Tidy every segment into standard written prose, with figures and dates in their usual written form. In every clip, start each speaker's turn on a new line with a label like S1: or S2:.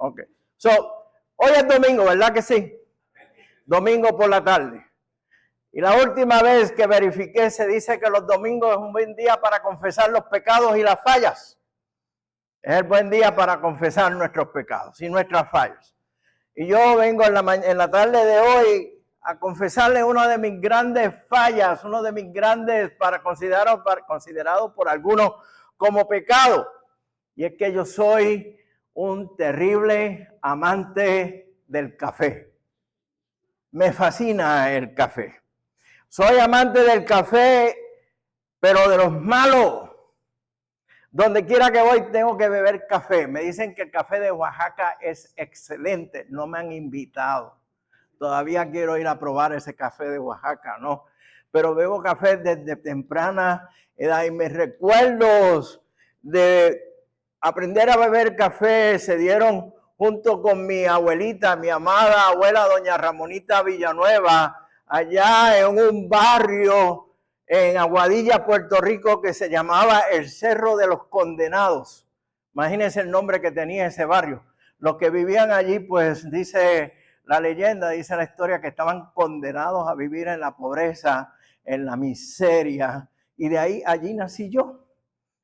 S1: Ok. So, hoy es domingo, ¿verdad que sí? Domingo por la tarde. Y la última vez que verifiqué se dice que los domingos es un buen día para confesar los pecados y las fallas. Es el buen día para confesar nuestros pecados y nuestras fallas. Y yo vengo en la tarde de hoy a confesarle una de mis grandes fallas, uno de mis grandes considerado por algunos como pecado. Y es que yo soy un terrible amante del café. Me fascina el café. Soy amante del café, pero de los malos. Donde quiera que voy tengo que beber café. Me dicen que el café de Oaxaca es excelente. No me han invitado. Todavía quiero ir a probar ese café de Oaxaca, ¿no? Pero bebo café desde temprana edad y mis recuerdos de aprender a beber café se dieron junto con mi abuelita, mi amada abuela doña Ramonita Villanueva, allá en un barrio en Aguadilla, Puerto Rico, que se llamaba el Cerro de los Condenados. Imagínense el nombre que tenía ese barrio. Los que vivían allí, pues dice la leyenda, dice la historia, que estaban condenados a vivir en la pobreza, en la miseria. Y de ahí, allí nací yo.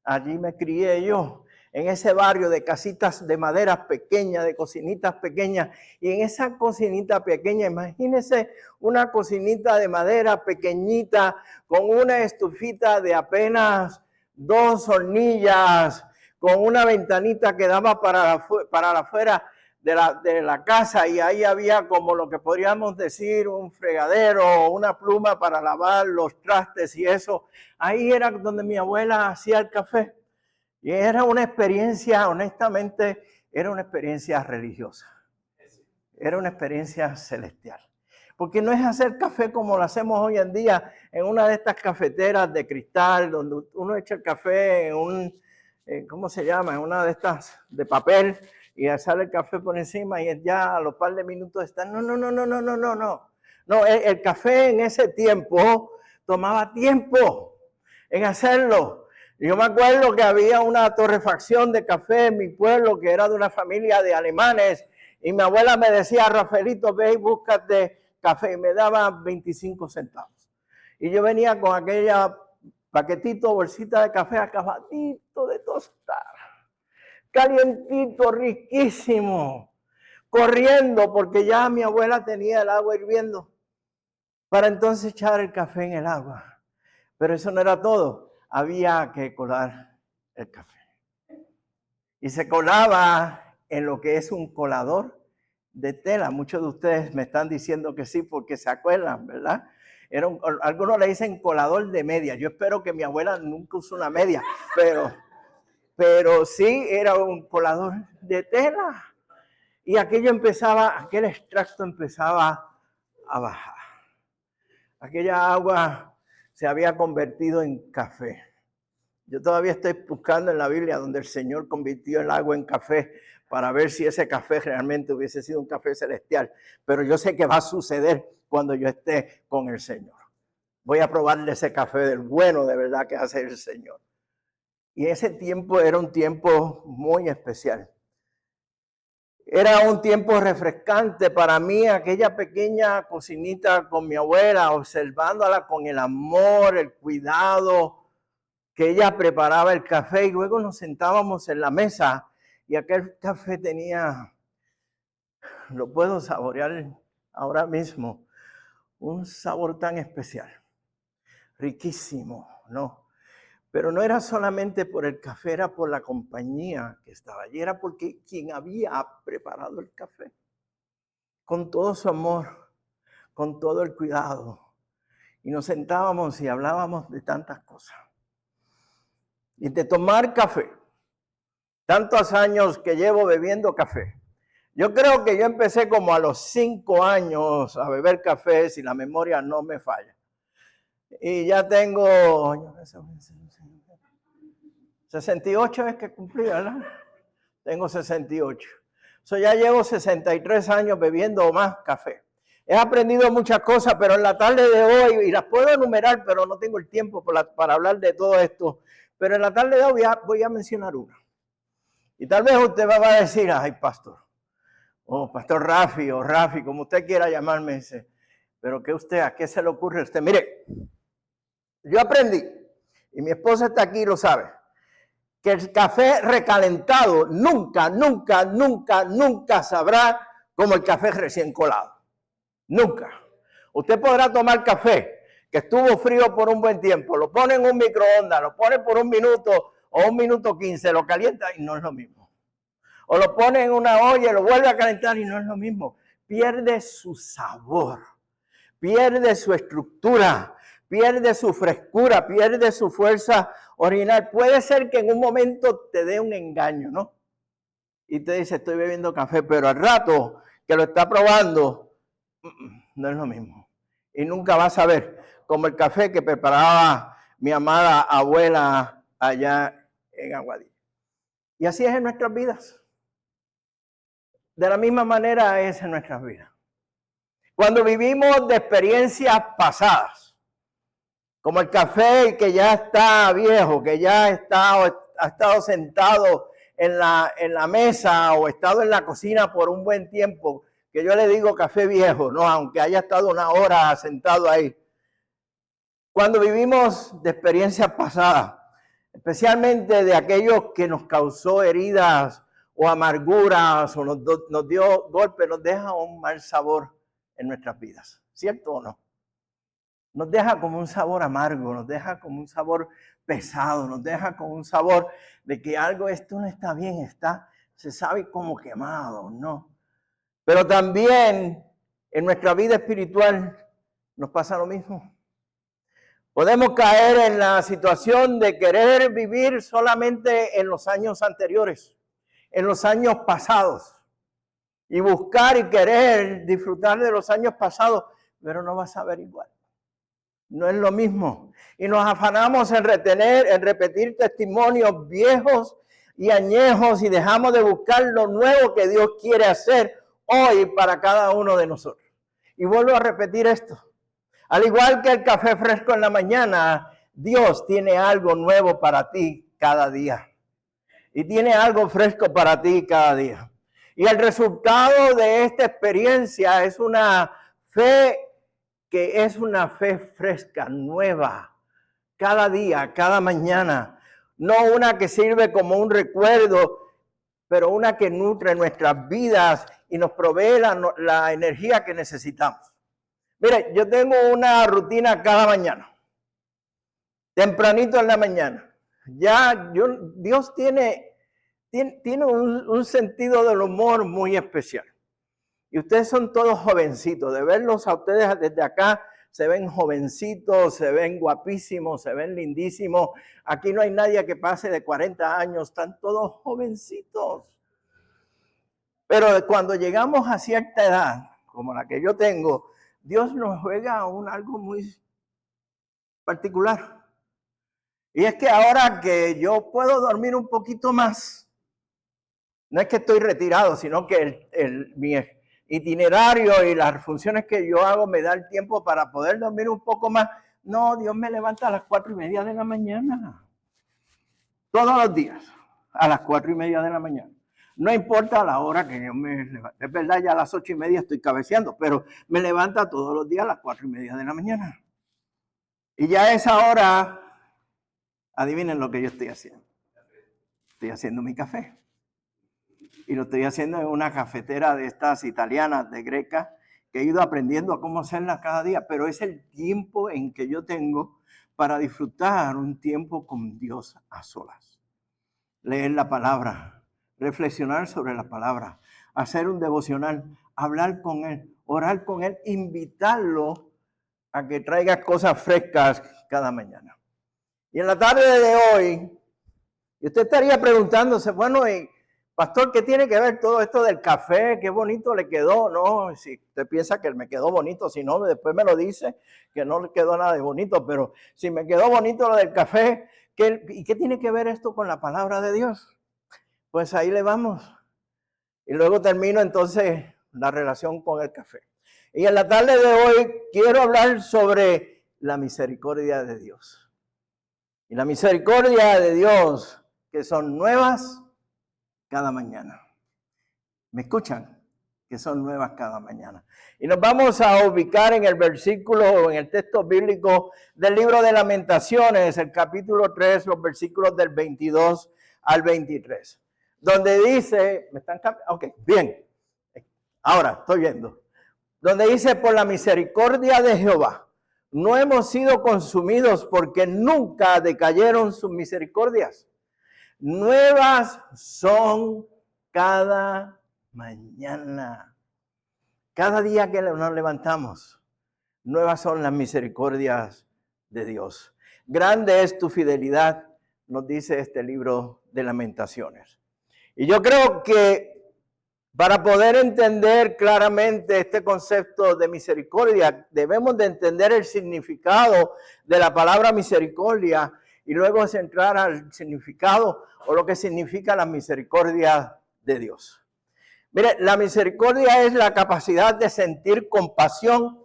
S1: Allí me crié yo, en ese barrio de casitas de madera pequeñas, de cocinitas pequeñas. Y en esa cocinita pequeña, imagínense una cocinita de madera pequeñita con una estufita de apenas 2 hornillas, con una ventanita que daba para la afuera de la casa, y ahí había como lo que podríamos decir un fregadero, una pluma para lavar los trastes y eso. Ahí era donde mi abuela hacía el café. Y era una experiencia, honestamente, era una experiencia religiosa. Era una experiencia celestial. Porque no es hacer café como lo hacemos hoy en día en una de estas cafeteras de cristal, donde uno echa el café en un, ¿cómo se llama? En una de estas de papel, y sale el café por encima y ya a los par de minutos está. No. No, el café en ese tiempo tomaba tiempo en hacerlo. Yo me acuerdo que había una torrefacción de café en mi pueblo que era de una familia de alemanes, y mi abuela me decía: Rafaelito, ve y búscate café, y me daba 25 centavos. Y yo venía con aquella paquetito, bolsita de café acabadito de tostar, calientito, riquísimo, corriendo, porque ya mi abuela tenía el agua hirviendo para entonces echar el café en el agua. Pero eso no era todo, había que colar el café. Y se colaba en lo que es un colador de tela. Muchos de ustedes me están diciendo que sí porque se acuerdan, ¿verdad? Algunos le dicen colador de media. Yo espero que mi abuela nunca usó una media, pero sí era un colador de tela. Y aquel extracto empezaba a bajar. Aquella agua se había convertido en café. Yo todavía estoy buscando en la Biblia donde el Señor convirtió el agua en café para ver si ese café realmente hubiese sido un café celestial. Pero yo sé que va a suceder cuando yo esté con el Señor. Voy a probarle ese café del bueno de verdad que hace el Señor. Y ese tiempo era un tiempo muy especial. Era un tiempo refrescante para mí, aquella pequeña cocinita con mi abuela, observándola con el amor, el cuidado, que ella preparaba el café, y luego nos sentábamos en la mesa y aquel café tenía, lo puedo saborear ahora mismo, un sabor tan especial, riquísimo, ¿no? Pero no era solamente por el café, era por la compañía que estaba allí, era porque quien había preparado el café, con todo su amor, con todo el cuidado, y nos sentábamos y hablábamos de tantas cosas. Y de tomar café, tantos años que llevo bebiendo café. Yo creo que yo empecé como a los 5 años a beber café, si la memoria no me falla. Y ya tengo 68 es que cumplí, ¿verdad? Tengo 68. Ya llevo 63 años bebiendo más café. He aprendido muchas cosas, pero en la tarde de hoy, y las puedo enumerar, pero no tengo el tiempo para hablar de todo esto, pero en la tarde de hoy voy a mencionar una. Y tal vez usted me va a decir: ay, pastor, o Pastor Rafi, o Rafi, como usted quiera llamarme, dice, pero ¿qué usted, a qué se le ocurre a usted? Mire, yo aprendí, y mi esposa está aquí y lo sabe, que el café recalentado nunca sabrá como el café recién colado. Nunca. Usted podrá tomar café que estuvo frío por un buen tiempo, lo pone en un microondas, lo pone por 1 minuto o 1 minuto 15, lo calienta y no es lo mismo. O lo pone en una olla y lo vuelve a calentar y no es lo mismo. Pierde su sabor, pierde su estructura, pierde su frescura, pierde su fuerza original. Puede ser que en un momento te dé un engaño, ¿no? Y te dice, estoy bebiendo café, pero al rato que lo está probando, no es lo mismo. Y nunca vas a ver como el café que preparaba mi amada abuela allá en Aguadilla. Y así es en nuestras vidas. De la misma manera es en nuestras vidas. Cuando vivimos de experiencias pasadas, como el café que ya está viejo, que ya ha estado sentado en la mesa o estado en la cocina por un buen tiempo, que yo le digo café viejo, no, aunque haya estado 1 hora sentado ahí. Cuando vivimos de experiencias pasadas, especialmente de aquellos que nos causó heridas o amarguras o nos dio golpes, nos deja un mal sabor en nuestras vidas, ¿cierto o no? Nos deja como un sabor amargo, nos deja como un sabor pesado, nos deja como un sabor de que algo, esto no está bien, se sabe como quemado, ¿no? Pero también en nuestra vida espiritual nos pasa lo mismo. Podemos caer en la situación de querer vivir solamente en los años anteriores, en los años pasados, y buscar y querer disfrutar de los años pasados, pero no vas a ver igual. No es lo mismo. Y nos afanamos en repetir testimonios viejos y añejos y dejamos de buscar lo nuevo que Dios quiere hacer hoy para cada uno de nosotros. Y vuelvo a repetir esto. Al igual que el café fresco en la mañana, Dios tiene algo nuevo para ti cada día. Y tiene algo fresco para ti cada día. Y el resultado de esta experiencia es una fe que es una fe fresca, nueva, cada día, cada mañana. No una que sirve como un recuerdo, pero una que nutre nuestras vidas y nos provee la energía que necesitamos. Mire, yo tengo una rutina cada mañana, tempranito en la mañana. Dios tiene un sentido del humor muy especial. Y ustedes son todos jovencitos. De verlos a ustedes desde acá, se ven jovencitos, se ven guapísimos, se ven lindísimos. Aquí no hay nadie que pase de 40 años, están todos jovencitos. Pero cuando llegamos a cierta edad, como la que yo tengo, Dios nos juega algo muy particular. Y es que ahora que yo puedo dormir un poquito más, no es que estoy retirado, sino que mi itinerario y las funciones que yo hago me da el tiempo para poder dormir un poco más. No, Dios me levanta a las 4:30 de la mañana. Todos los días, a las 4:30 de la mañana. No importa la hora que yo me levante. Es verdad, ya a las 8:30 estoy cabeceando, pero me levanta todos los días a las 4:30 de la mañana. Y ya a esa hora, adivinen lo que yo estoy haciendo. Estoy haciendo mi café. Y lo estoy haciendo en una cafetera de estas italianas, de greca, que he ido aprendiendo a cómo hacerla cada día. Pero es el tiempo en que yo tengo para disfrutar un tiempo con Dios a solas. Leer la palabra, reflexionar sobre la palabra, hacer un devocional, hablar con Él, orar con Él, invitarlo a que traiga cosas frescas cada mañana. Y en la tarde de hoy, y usted estaría preguntándose, bueno, pastor, ¿qué tiene que ver todo esto del café? Qué bonito le quedó, ¿no? Si usted piensa que me quedó bonito, si no, después me lo dice, que no le quedó nada de bonito, pero si me quedó bonito lo del café, ¿y qué tiene que ver esto con la palabra de Dios? Pues ahí le vamos. Y luego termino entonces la relación con el café. Y en la tarde de hoy quiero hablar sobre la misericordia de Dios. Y la misericordia de Dios, que son nuevas cada mañana. ¿Me escuchan? que son nuevas cada mañana. Y nos vamos a ubicar en el versículo, en el texto bíblico del libro de Lamentaciones, el capítulo 3, los versículos del 22 al 23, donde dice, ¿me están cambiando? Ok, bien, ahora estoy viendo, donde dice, por la misericordia de Jehová, no hemos sido consumidos porque nunca decayeron sus misericordias. Nuevas son cada mañana. Cada día que nos levantamos, nuevas son las misericordias de Dios. Grande es tu fidelidad, nos dice este libro de Lamentaciones. Y yo creo que para poder entender claramente este concepto de misericordia, debemos de entender el significado de la palabra misericordia y luego centrar al significado o lo que significa la misericordia de Dios. Mire, la misericordia es la capacidad de sentir compasión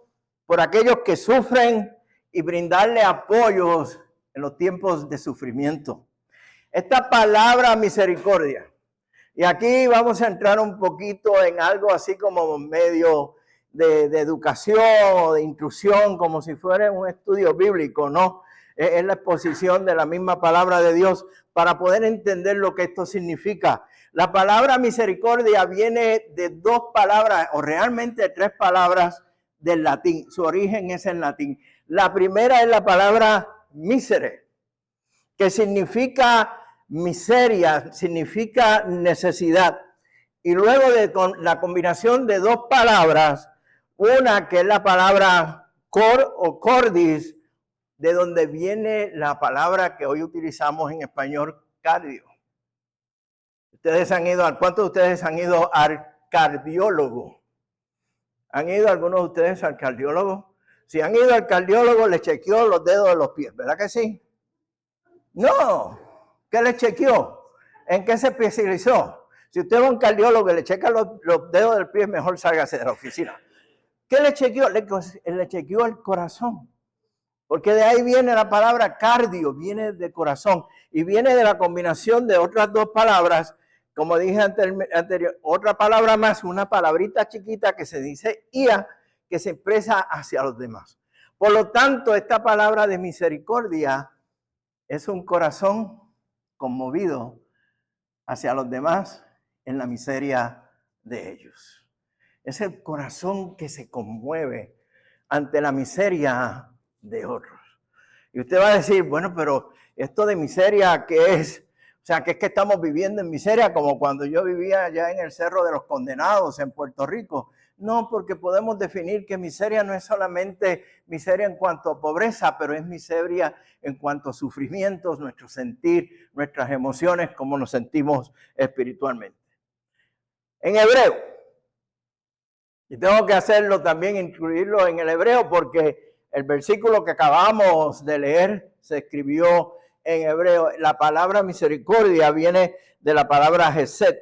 S1: por aquellos que sufren y brindarle apoyos en los tiempos de sufrimiento. Esta palabra misericordia, y aquí vamos a entrar un poquito en algo así como medio de educación o de instrucción, como si fuera un estudio bíblico, ¿no? Es la exposición de la misma palabra de Dios para poder entender lo que esto significa. La palabra misericordia viene de dos palabras, o realmente tres palabras del latín. Su origen es en latín. La primera es la palabra misere, que significa miseria, significa necesidad. Y luego de la combinación de dos palabras, una que es la palabra cor o cordis, de donde viene la palabra que hoy utilizamos en español, cardio. Ustedes han ido, ¿cuántos de ustedes han ido al cardiólogo? ¿Han ido algunos de ustedes al cardiólogo? Si han ido al cardiólogo, le chequeó los dedos de los pies, ¿verdad que sí? No. ¿Qué le chequeó? ¿En qué se especializó? Si usted va a un cardiólogo y le checa los dedos del pie, mejor sálgase de la oficina. ¿Qué le chequeó? Le chequeó el corazón. Porque de ahí viene la palabra cardio, viene de corazón. Y viene de la combinación de otras dos palabras. Como dije anterior, otra palabra más, una palabrita chiquita que se dice ia, que se expresa hacia los demás. Por lo tanto, esta palabra de misericordia es un corazón conmovido hacia los demás en la miseria de ellos. Es el corazón que se conmueve ante la miseria de otros. Y usted va a decir, bueno, pero esto de miseria, ¿qué es? O sea, que es que estamos viviendo en miseria como cuando yo vivía allá en el Cerro de los Condenados en Puerto Rico. No, porque podemos definir que miseria no es solamente miseria en cuanto a pobreza, pero es miseria en cuanto a sufrimientos, nuestro sentir, nuestras emociones, cómo nos sentimos espiritualmente. En hebreo, y tengo que hacerlo también, incluirlo en el hebreo, porque el versículo que acabamos de leer se escribió en hebreo. La palabra misericordia viene de la palabra hesed,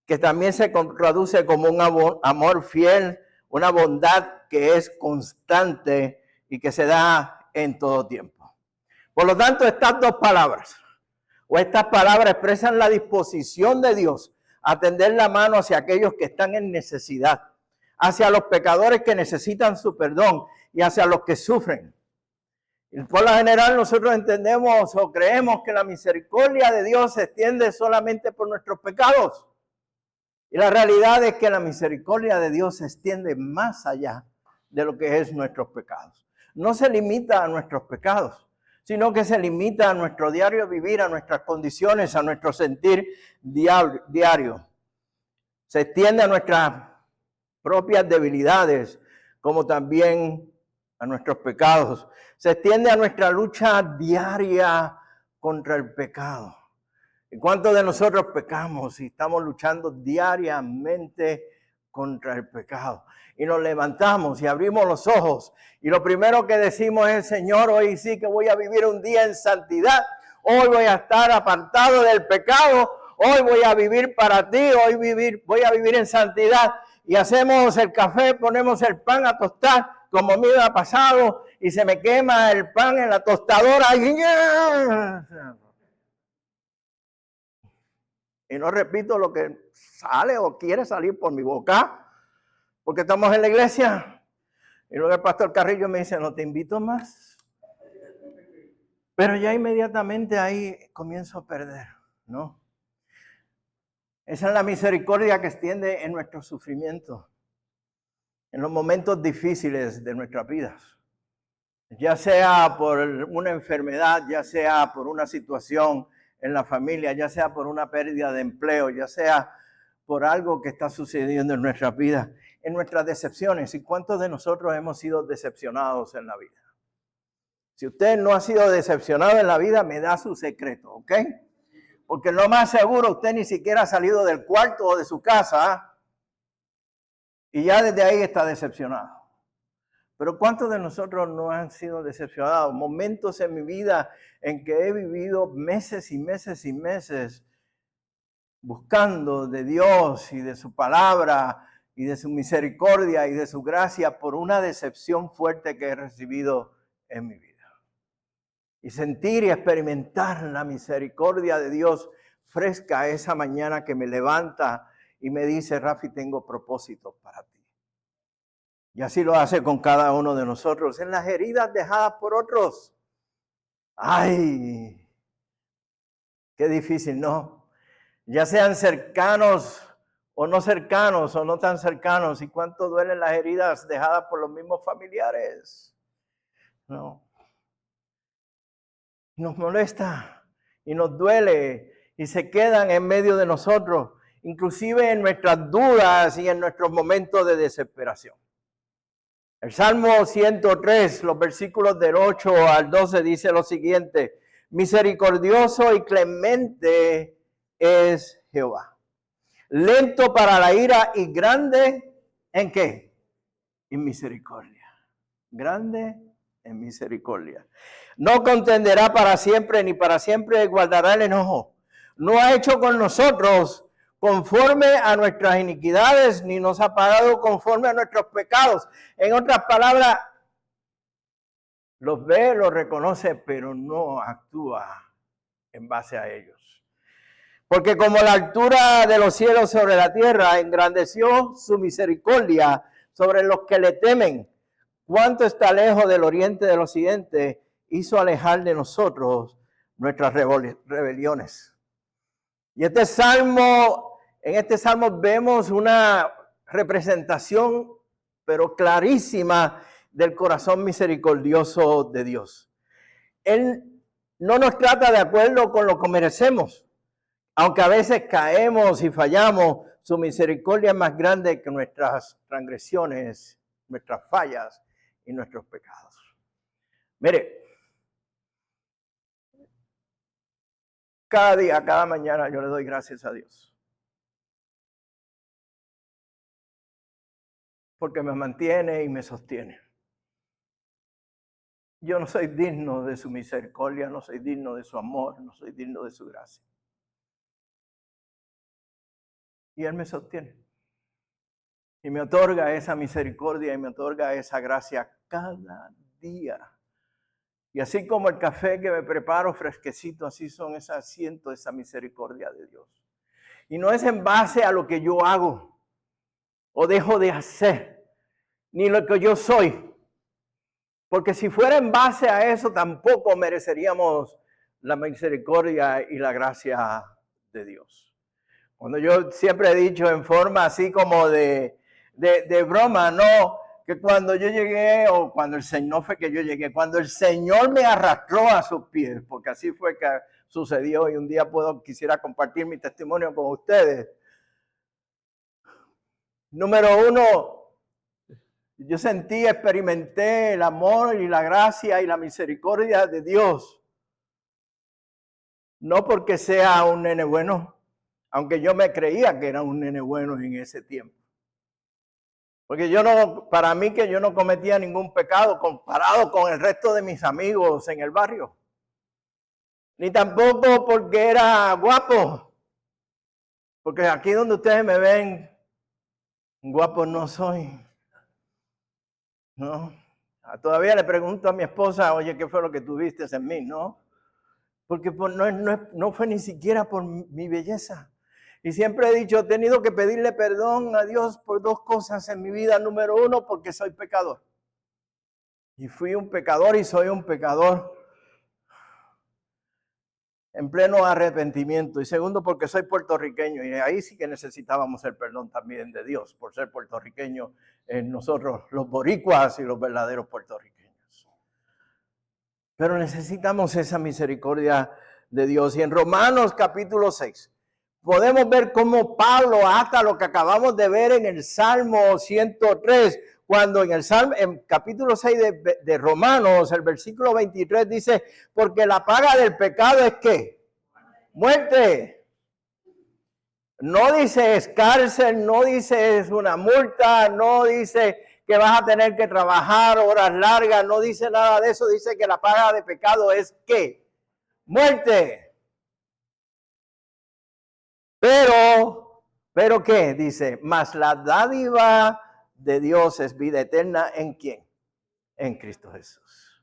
S1: que también se traduce como un amor fiel, una bondad que es constante y que se da en todo tiempo. Por lo tanto, estas dos palabras, o estas palabras expresan la disposición de Dios a tender la mano hacia aquellos que están en necesidad, hacia los pecadores que necesitan su perdón y hacia los que sufren. Y por lo general nosotros entendemos o creemos que la misericordia de Dios se extiende solamente por nuestros pecados. Y la realidad es que la misericordia de Dios se extiende más allá de lo que es nuestros pecados. No se limita a nuestros pecados, sino que se limita a nuestro diario vivir, a nuestras condiciones, a nuestro sentir diario. Se extiende a nuestras propias debilidades, como también a nuestros pecados. Se extiende a nuestra lucha diaria contra el pecado. ¿Y cuántos de nosotros pecamos y estamos luchando diariamente contra el pecado? Y nos levantamos y abrimos los ojos y lo primero que decimos es, Señor, hoy sí que voy a vivir un día en santidad. Hoy voy a estar apartado del pecado. Hoy voy a vivir para ti. Voy a vivir en santidad. Y hacemos el café, ponemos el pan a tostar, como me ha pasado, y se me quema el pan en la tostadora. Y no repito lo que sale o quiere salir por mi boca, porque estamos en la iglesia. Y luego el pastor Carrillo me dice, no te invito más. Pero ya inmediatamente ahí comienzo a perder, ¿no? Esa es la misericordia que extiende en nuestro sufrimiento, en los momentos difíciles de nuestras vidas. Ya sea por una enfermedad, ya sea por una situación en la familia, ya sea por una pérdida de empleo, ya sea por algo que está sucediendo en nuestras vidas, en nuestras decepciones. ¿Y cuántos de nosotros hemos sido decepcionados en la vida? Si usted no ha sido decepcionado en la vida, me da su secreto, ¿ok? Porque lo más seguro usted ni siquiera ha salido del cuarto o de su casa y ya desde ahí está decepcionado. Pero ¿cuántos de nosotros no han sido decepcionados? Momentos en mi vida en que he vivido meses y meses y meses buscando de Dios y de su palabra y de su misericordia y de su gracia por una decepción fuerte que he recibido en mi vida. Y sentir y experimentar la misericordia de Dios fresca esa mañana que me levanta y me dice, Rafi, tengo propósitos para ti. Y así lo hace con cada uno de nosotros en las heridas dejadas por otros. ¡Ay! Qué difícil, ¿no? Ya sean cercanos o no tan cercanos. ¿Y cuánto duelen las heridas dejadas por los mismos familiares? No. Nos molesta y nos duele y se quedan en medio de nosotros, inclusive en nuestras dudas y en nuestros momentos de desesperación. El Salmo 103, los versículos del 8 al 12 dice lo siguiente: misericordioso y clemente es Jehová, lento para la ira y grande ¿en qué? En misericordia. Grande en misericordia. No contenderá para siempre, ni para siempre guardará el enojo. No ha hecho con nosotros conforme a nuestras iniquidades, ni nos ha pagado conforme a nuestros pecados. En otras palabras, los ve, los reconoce, pero no actúa en base a ellos. Porque como la altura de los cielos sobre la tierra, engrandeció su misericordia sobre los que le temen. Cuánto está lejos del oriente del occidente, hizo alejar de nosotros nuestras rebeliones. Y en este salmo vemos una representación, pero clarísima, del corazón misericordioso de Dios. Él no nos trata de acuerdo con lo que merecemos, aunque a veces caemos y fallamos. Su misericordia es más grande que nuestras transgresiones, nuestras fallas y nuestros pecados. Mire, cada día, cada mañana yo le doy gracias a Dios, porque me mantiene y me sostiene. Yo no soy digno de su misericordia, no soy digno de su amor, no soy digno de su gracia. Y Él me sostiene. Y me otorga esa misericordia y me otorga esa gracia cada día. Y así como el café que me preparo fresquecito, así siento esa misericordia de Dios. Y no es en base a lo que yo hago o dejo de hacer, ni lo que yo soy. Porque si fuera en base a eso, tampoco mereceríamos la misericordia y la gracia de Dios. Cuando yo siempre he dicho en forma así como de broma, no, que cuando yo llegué, o cuando el Señor, no fue que yo llegué, cuando el Señor me arrastró a sus pies, porque así fue que sucedió y un día quisiera compartir mi testimonio con ustedes. Número uno, yo experimenté el amor y la gracia y la misericordia de Dios. No porque sea un nene bueno, aunque yo me creía que era un nene bueno en ese tiempo. Porque para mí que yo no cometía ningún pecado comparado con el resto de mis amigos en el barrio. Ni tampoco porque era guapo. Porque aquí donde ustedes me ven, guapo no soy. No. Todavía le pregunto a mi esposa, oye, ¿qué fue lo que tuviste en mí? No. Porque no fue ni siquiera por mi belleza. Y siempre he dicho, he tenido que pedirle perdón a Dios por dos cosas en mi vida. Número uno, porque soy pecador. Y fui un pecador y soy un pecador en pleno arrepentimiento. Y segundo, porque soy puertorriqueño. Y ahí sí que necesitábamos el perdón también de Dios por ser puertorriqueño, nosotros los boricuas y los verdaderos puertorriqueños. Pero necesitamos esa misericordia de Dios. Y en Romanos capítulo 6 podemos ver cómo Pablo ata lo que acabamos de ver en el Salmo 103, cuando en capítulo 6 de Romanos, el versículo 23 dice, porque la paga del pecado es ¿qué? Muerte. No dice es cárcel, no dice es una multa, no dice que vas a tener que trabajar horas largas, no dice nada de eso, dice que la paga de pecado es ¿qué? Muerte. Pero ¿qué? Dice, mas la dádiva de Dios es vida eterna, ¿en quién? En Cristo Jesús.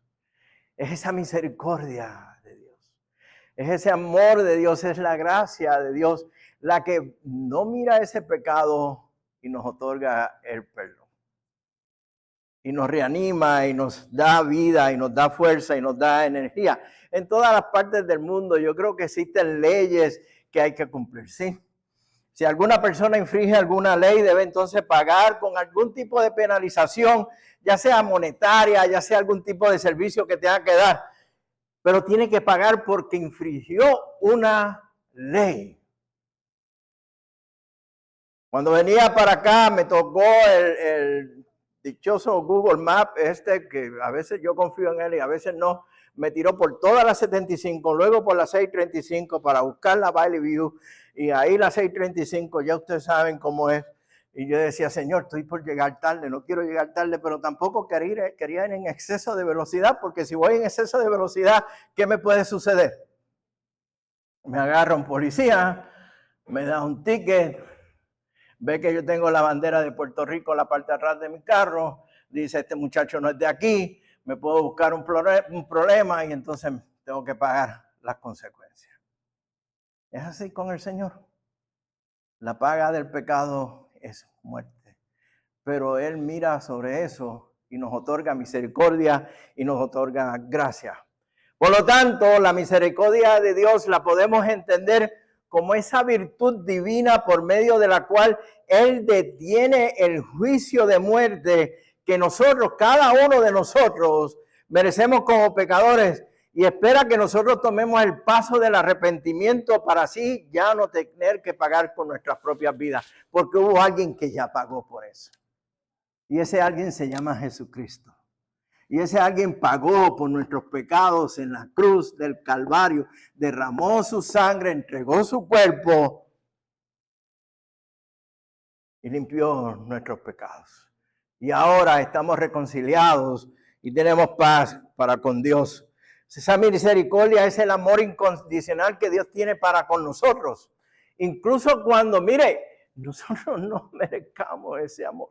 S1: Es esa misericordia de Dios. Es ese amor de Dios, es la gracia de Dios, la que no mira ese pecado y nos otorga el perdón. Y nos reanima y nos da vida y nos da fuerza y nos da energía. En todas las partes del mundo yo creo que existen leyes que hay que cumplir, ¿sí? Si alguna persona infringe alguna ley, debe entonces pagar con algún tipo de penalización, ya sea monetaria, ya sea algún tipo de servicio que tenga que dar. Pero tiene que pagar porque infringió una ley. Cuando venía para acá me tocó el dichoso Google Maps, que a veces yo confío en él y a veces no. Me tiró por toda la 75, luego por la 635 para buscar la Valley View. Y ahí la 635, ya ustedes saben cómo es. Y yo decía, Señor, estoy por llegar tarde, no quiero llegar tarde, pero tampoco quería ir en exceso de velocidad, porque si voy en exceso de velocidad, ¿qué me puede suceder? Me agarra un policía, me da un ticket, ve que yo tengo la bandera de Puerto Rico en la parte de atrás de mi carro, dice, este muchacho no es de aquí, me puedo buscar un problema y entonces tengo que pagar las consecuencias. Es así con el Señor. La paga del pecado es muerte. Pero Él mira sobre eso y nos otorga misericordia y nos otorga gracia. Por lo tanto, la misericordia de Dios la podemos entender como esa virtud divina por medio de la cual Él detiene el juicio de muerte que nosotros, cada uno de nosotros, merecemos como pecadores, y espera que nosotros tomemos el paso del arrepentimiento para así ya no tener que pagar por nuestras propias vidas, porque hubo alguien que ya pagó por eso. Y ese alguien se llama Jesucristo. Y ese alguien pagó por nuestros pecados en la cruz del Calvario, derramó su sangre, entregó su cuerpo y limpió nuestros pecados. Y ahora estamos reconciliados y tenemos paz para con Dios. Esa misericordia es el amor incondicional que Dios tiene para con nosotros. Incluso cuando, mire, nosotros no merezcamos ese amor.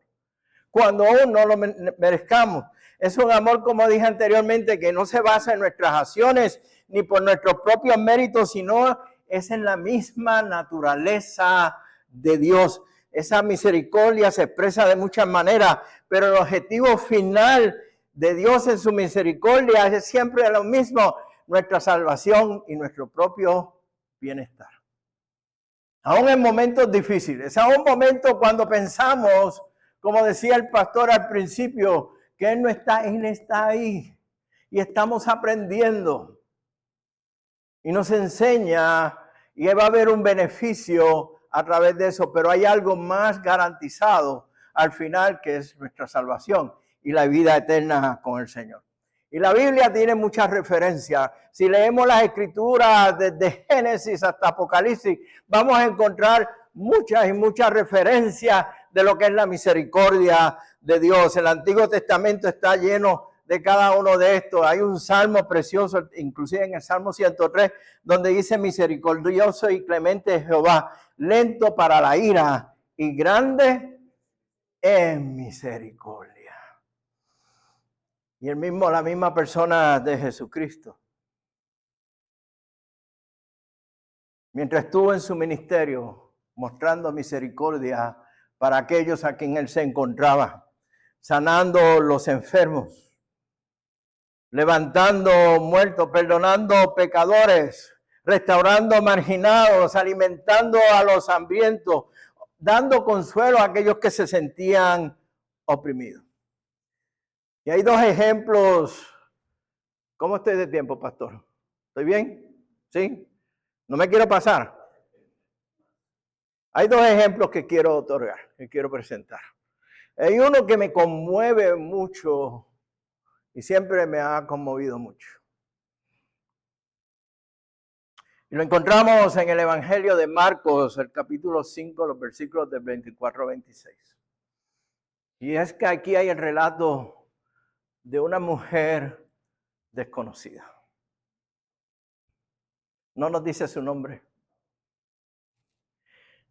S1: Cuando aún no lo merezcamos. Es un amor, como dije anteriormente, que no se basa en nuestras acciones ni por nuestros propios méritos, sino es en la misma naturaleza de Dios. Esa misericordia se expresa de muchas maneras, pero el objetivo final de Dios en su misericordia es siempre lo mismo, nuestra salvación y nuestro propio bienestar. Aún en momentos difíciles, aún en momentos cuando pensamos, como decía el pastor al principio, que Él no está, Él está ahí y estamos aprendiendo y nos enseña y va a haber un beneficio a través de eso, pero hay algo más garantizado al final que es nuestra salvación y la vida eterna con el Señor. Y la Biblia tiene muchas referencias. Si leemos las escrituras desde Génesis hasta Apocalipsis, vamos a encontrar muchas y muchas referencias de lo que es la misericordia de Dios. El Antiguo Testamento está lleno de cada uno de estos. Hay un salmo precioso, inclusive en el Salmo 103, donde dice misericordioso y clemente Jehová, lento para la ira y grande en misericordia. Y la misma persona de Jesucristo, mientras estuvo en su ministerio, mostrando misericordia para aquellos a quien él se encontraba, sanando los enfermos, levantando muertos, perdonando pecadores, restaurando marginados, alimentando a los hambrientos, dando consuelo a aquellos que se sentían oprimidos. Y hay dos ejemplos. ¿Cómo estoy de tiempo, pastor? ¿Estoy bien? ¿Sí? No me quiero pasar. Hay dos ejemplos que quiero otorgar, que quiero presentar. Hay uno que me conmueve mucho y siempre me ha conmovido mucho. Y lo encontramos en el Evangelio de Marcos, el capítulo 5, los versículos del 24 al 26. Y es que aquí hay el relato de una mujer desconocida. No nos dice su nombre,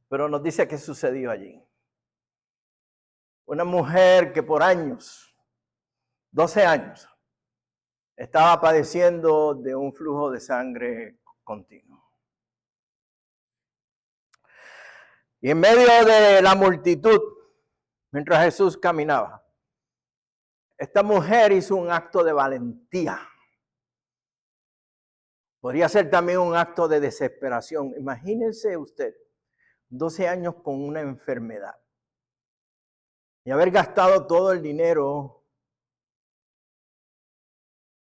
S1: pero nos dice qué sucedió allí. Una mujer que por años, 12 años, estaba padeciendo de un flujo de sangre continuo. Y en medio de la multitud, mientras Jesús caminaba, esta mujer hizo un acto de valentía. Podría ser también un acto de desesperación. Imagínense usted, 12 años con una enfermedad y haber gastado todo el dinero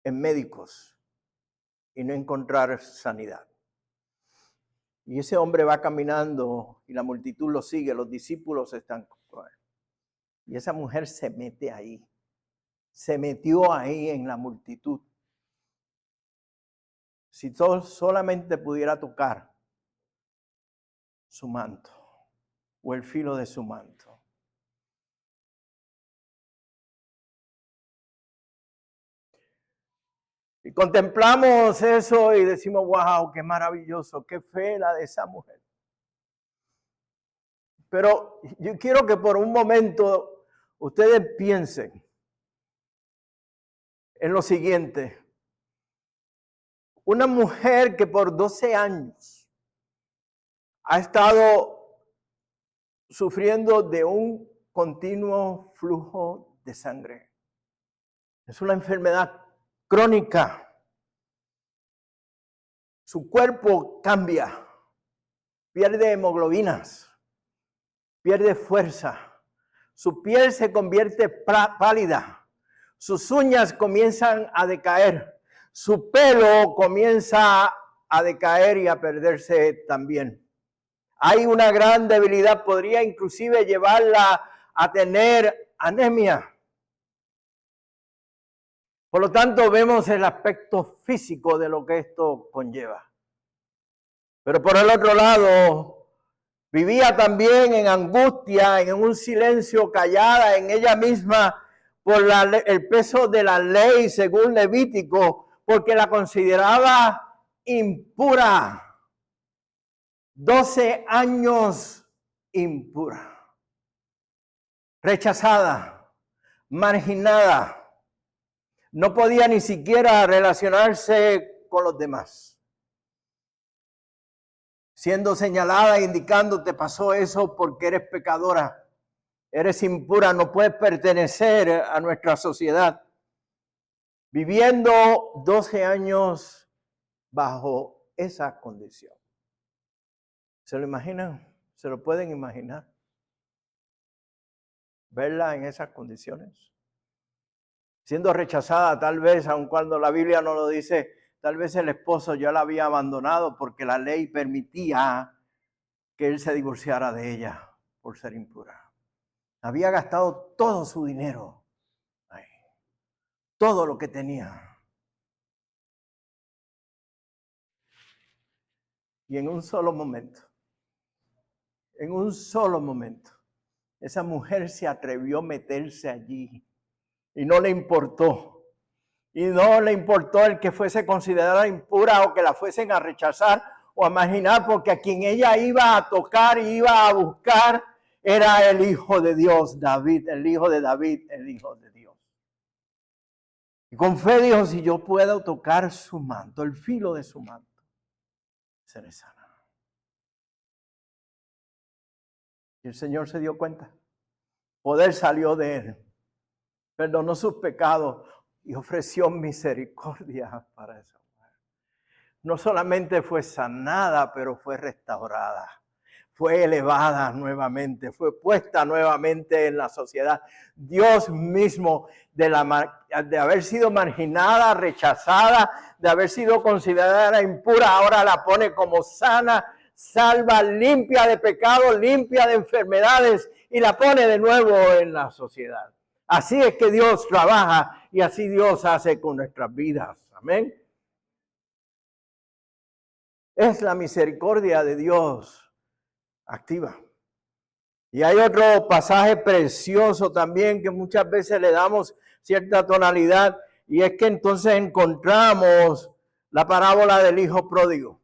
S1: en médicos y no encontrar sanidad. Y ese hombre va caminando y la multitud lo sigue, los discípulos están con él. Y esa mujer se mete ahí, se metió ahí en la multitud. Si solamente pudiera tocar su manto o el filo de su manto. Y contemplamos eso y decimos, wow, qué maravilloso, qué fe la de esa mujer. Pero yo quiero que por un momento ustedes piensen en lo siguiente. Una mujer que por 12 años ha estado sufriendo de un continuo flujo de sangre. Es una enfermedad crónica. Su cuerpo cambia, pierde hemoglobinas, pierde fuerza. Su piel se convierte pálida. Sus uñas comienzan a decaer. Su pelo comienza a decaer y a perderse también. Hay una gran debilidad, podría inclusive llevarla a tener anemia. Por lo tanto, vemos el aspecto físico de lo que esto conlleva. Pero por el otro lado, vivía también en angustia, en un silencio, callada en ella misma por el peso de la ley según Levítico, porque la consideraba impura. 12 años impura, rechazada, marginada. No podía ni siquiera relacionarse con los demás. Siendo señalada, indicando, te pasó eso porque eres pecadora, eres impura, no puedes pertenecer a nuestra sociedad. Viviendo 12 años bajo esa condición. ¿Se lo imaginan? ¿Se lo pueden imaginar? Verla en esas condiciones. Siendo rechazada, tal vez, aun cuando la Biblia no lo dice, tal vez el esposo ya la había abandonado porque la ley permitía que él se divorciara de ella por ser impura. Había gastado todo su dinero ahí, todo lo que tenía. Y en un solo momento, esa mujer se atrevió a meterse allí y no le importó. Y no le importó el que fuese considerada impura o que la fuesen a rechazar o a marginar, porque a quien ella iba a tocar y iba a buscar era el Hijo de Dios, David, el Hijo de David, el Hijo de Dios. Y con fe dijo, si yo puedo tocar su manto, el filo de su manto, seré sana. Y el Señor se dio cuenta. Poder salió de él. Perdonó sus pecados y ofreció misericordia para esa mujer. No solamente fue sanada, pero fue restaurada. Fue elevada nuevamente, fue puesta nuevamente en la sociedad. Dios mismo, de haber sido marginada, rechazada, de haber sido considerada impura, ahora la pone como sana, salva, limpia de pecados, limpia de enfermedades y la pone de nuevo en la sociedad. Así es que Dios trabaja y así Dios hace con nuestras vidas. Amén. Es la misericordia de Dios activa. Y hay otro pasaje precioso también que muchas veces le damos cierta tonalidad, y es que entonces encontramos la parábola del hijo pródigo.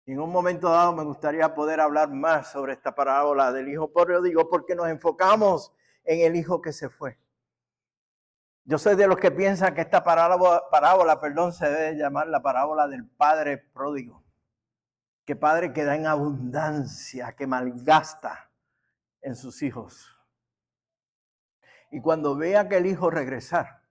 S1: Y en un momento dado me gustaría poder hablar más sobre esta parábola del hijo pródigo, porque nos enfocamos en el hijo que se fue. Yo soy de los que piensan que esta parábola, se debe llamar la parábola del padre pródigo. Que padre que da en abundancia, que malgasta en sus hijos. Y cuando ve a aquel hijo regresar,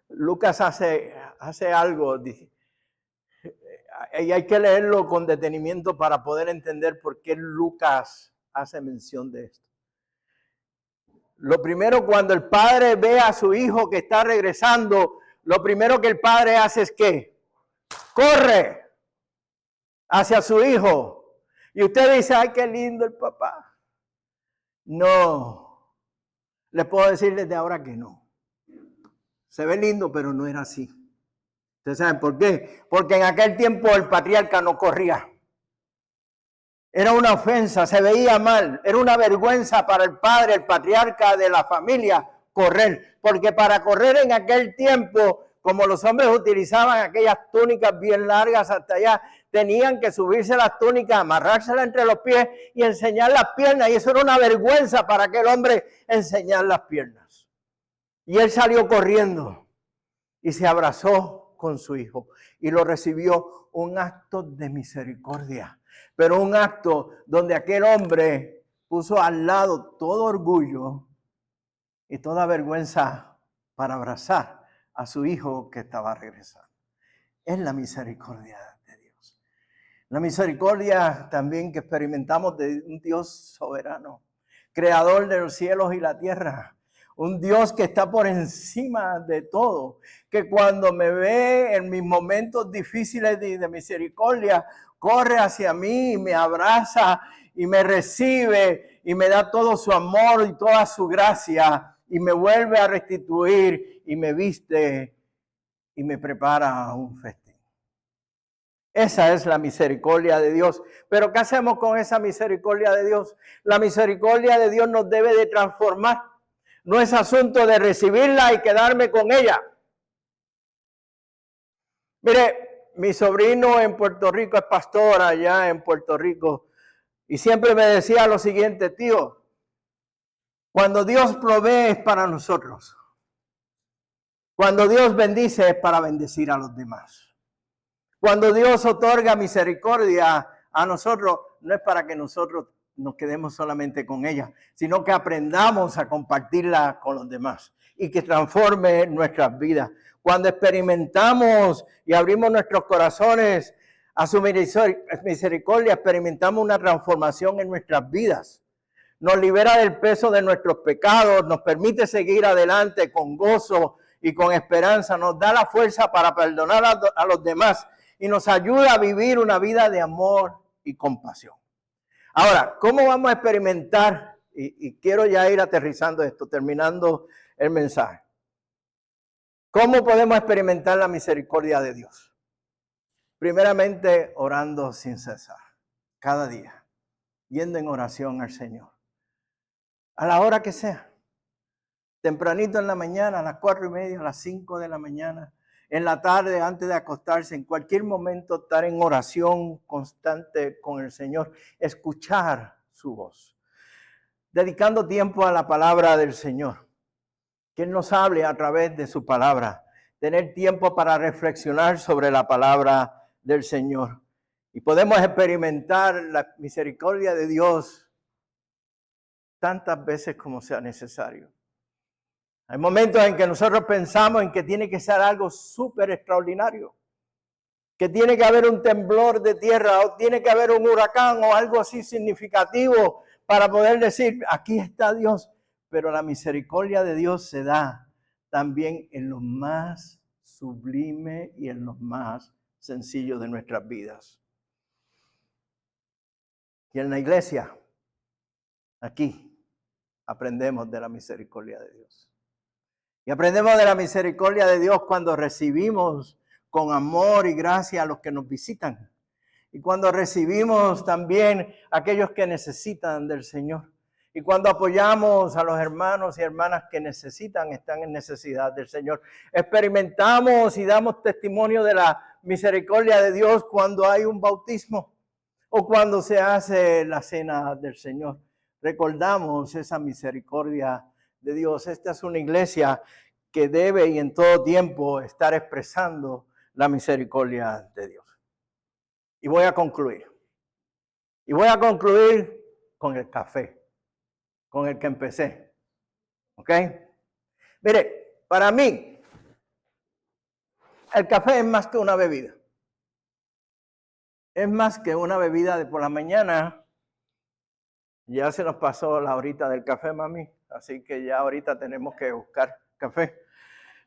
S1: Lucas hace algo, y hay que leerlo con detenimiento para poder entender por qué Lucas hace mención de esto. Lo primero, cuando el padre ve a su hijo que está regresando, lo primero que el padre hace es ¿qué? Corre hacia su hijo. Y usted dice, ay, qué lindo el papá. No, le puedo decir desde ahora que no. Se ve lindo, pero no era así. ¿Ustedes saben por qué? Porque en aquel tiempo el patriarca no corría. Era una ofensa, se veía mal, era una vergüenza para el padre, el patriarca de la familia, correr. Porque para correr en aquel tiempo, como los hombres utilizaban aquellas túnicas bien largas hasta allá, tenían que subirse las túnicas, amarrárselas entre los pies y enseñar las piernas. Y eso era una vergüenza para aquel hombre, enseñar las piernas. Y él salió corriendo y se abrazó con su hijo y lo recibió, un acto de misericordia. Pero un acto donde aquel hombre puso al lado todo orgullo y toda vergüenza para abrazar a su hijo que estaba regresando. Es la misericordia de Dios. La misericordia también que experimentamos de un Dios soberano, creador de los cielos y la tierra. Un Dios que está por encima de todo, que cuando me ve en mis momentos difíciles de misericordia, corre hacia mí y me abraza y me recibe y me da todo su amor y toda su gracia y me vuelve a restituir y me viste y me prepara un festín. Esa es la misericordia de Dios. Pero ¿qué hacemos con esa misericordia de Dios? La misericordia de Dios nos debe de transformar. No es asunto de recibirla y quedarme con ella. Mire, mi sobrino en Puerto Rico es pastor allá en Puerto Rico y siempre me decía lo siguiente, tío, cuando Dios provee es para nosotros. Cuando Dios bendice es para bendecir a los demás. Cuando Dios otorga misericordia a nosotros, no es para que nosotros nos quedemos solamente con ella, sino que aprendamos a compartirla con los demás y que transforme nuestras vidas. Cuando experimentamos y abrimos nuestros corazones a su misericordia, experimentamos una transformación en nuestras vidas. Nos libera del peso de nuestros pecados, nos permite seguir adelante con gozo y con esperanza, nos da la fuerza para perdonar a los demás y nos ayuda a vivir una vida de amor y compasión. Ahora, ¿cómo vamos a experimentar? Y quiero ya ir aterrizando esto, terminando el mensaje. ¿Cómo podemos experimentar la misericordia de Dios? Primeramente, orando sin cesar, cada día, yendo en oración al Señor. A la hora que sea, tempranito en la mañana, a las 4:30, a las 5 de la mañana, en la tarde, antes de acostarse, en cualquier momento estar en oración constante con el Señor, escuchar su voz, dedicando tiempo a la palabra del Señor, que Él nos hable a través de su palabra, tener tiempo para reflexionar sobre la palabra del Señor. Y podemos experimentar la misericordia de Dios tantas veces como sea necesario. Hay momentos en que nosotros pensamos en que tiene que ser algo súper extraordinario, que tiene que haber un temblor de tierra o tiene que haber un huracán o algo así significativo para poder decir, aquí está Dios. Pero la misericordia de Dios se da también en lo más sublime y en lo más sencillo de nuestras vidas. Y en la iglesia, aquí, aprendemos de la misericordia de Dios. Y aprendemos de la misericordia de Dios cuando recibimos con amor y gracia a los que nos visitan. Y cuando recibimos también a aquellos que necesitan del Señor. Y cuando apoyamos a los hermanos y hermanas que necesitan, están en necesidad del Señor. Experimentamos y damos testimonio de la misericordia de Dios cuando hay un bautismo o cuando se hace la cena del Señor. Recordamos esa misericordia de Dios. Esta es una iglesia que debe y en todo tiempo estar expresando la misericordia de Dios. Y voy a concluir. Y voy a concluir con el café, con el que empecé. ¿Ok? Mire, para mí, el café es más que una bebida. Es más que una bebida de por la mañana. Ya se nos pasó la horita del café, mami. Así que ya ahorita tenemos que buscar café.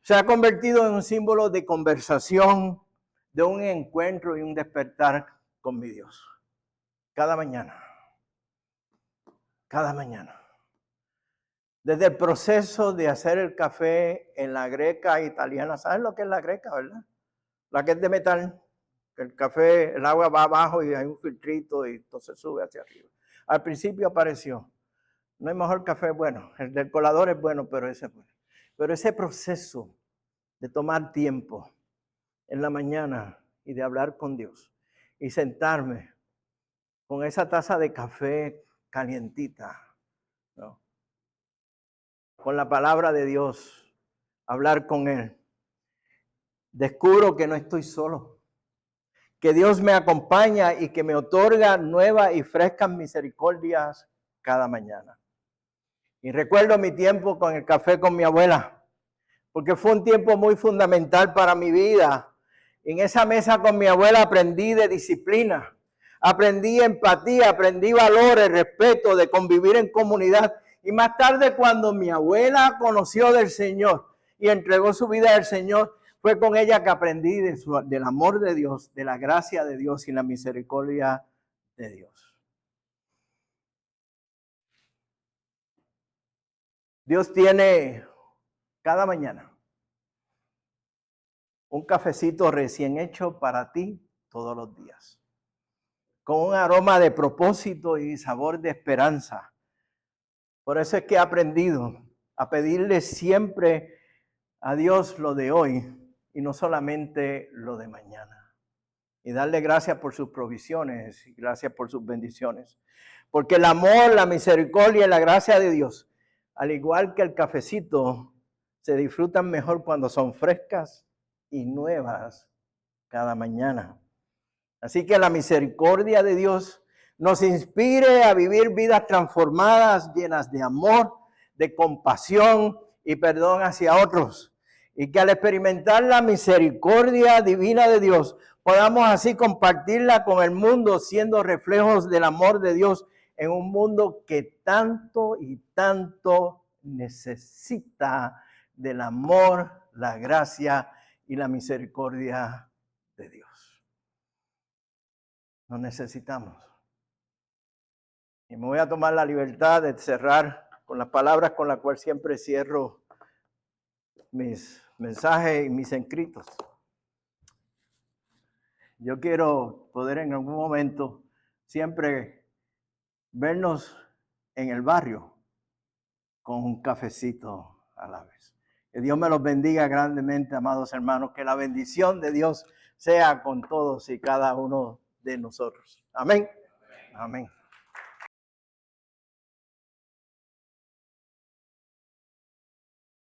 S1: Se ha convertido en un símbolo de conversación, de un encuentro y un despertar con mi Dios. Cada mañana. Cada mañana. Desde el proceso de hacer el café en la greca italiana. ¿Saben lo que es la greca, verdad? La que es de metal. El café, el agua va abajo y hay un filtrito y entonces sube hacia arriba. Al principio apareció. No hay mejor café bueno. El del colador es bueno, pero ese es bueno. Pero ese proceso de tomar tiempo en la mañana y de hablar con Dios y sentarme con esa taza de café calientita, ¿no? Con la palabra de Dios, hablar con Él. Descubro que no estoy solo, que Dios me acompaña y que me otorga nuevas y frescas misericordias cada mañana. Y recuerdo mi tiempo con el café con mi abuela, porque fue un tiempo muy fundamental para mi vida. En esa mesa con mi abuela aprendí de disciplina, aprendí empatía, aprendí valores, respeto, de convivir en comunidad. Y más tarde, cuando mi abuela conoció del Señor y entregó su vida al Señor, fue con ella que aprendí del amor de Dios, de la gracia de Dios y la misericordia de Dios. Dios tiene cada mañana un cafecito recién hecho para ti todos los días, con un aroma de propósito y sabor de esperanza. Por eso es que he aprendido a pedirle siempre a Dios lo de hoy y no solamente lo de mañana. Y darle gracias por sus provisiones y gracias por sus bendiciones. Porque el amor, la misericordia y la gracia de Dios, al igual que el cafecito, se disfrutan mejor cuando son frescas y nuevas cada mañana. Así que la misericordia de Dios nos inspire a vivir vidas transformadas, llenas de amor, de compasión y perdón hacia otros. Y que al experimentar la misericordia divina de Dios, podamos así compartirla con el mundo, siendo reflejos del amor de Dios en un mundo que tanto y tanto necesita del amor, la gracia y la misericordia de Dios. Nos necesitamos. Y me voy a tomar la libertad de cerrar con las palabras con las cuales siempre cierro mis mensajes y mis escritos. Yo quiero poder en algún momento siempre vernos en el barrio con un cafecito a la vez. Que Dios me los bendiga grandemente, amados hermanos. Que la bendición de Dios sea con todos y cada uno de nosotros. Amén. Amén.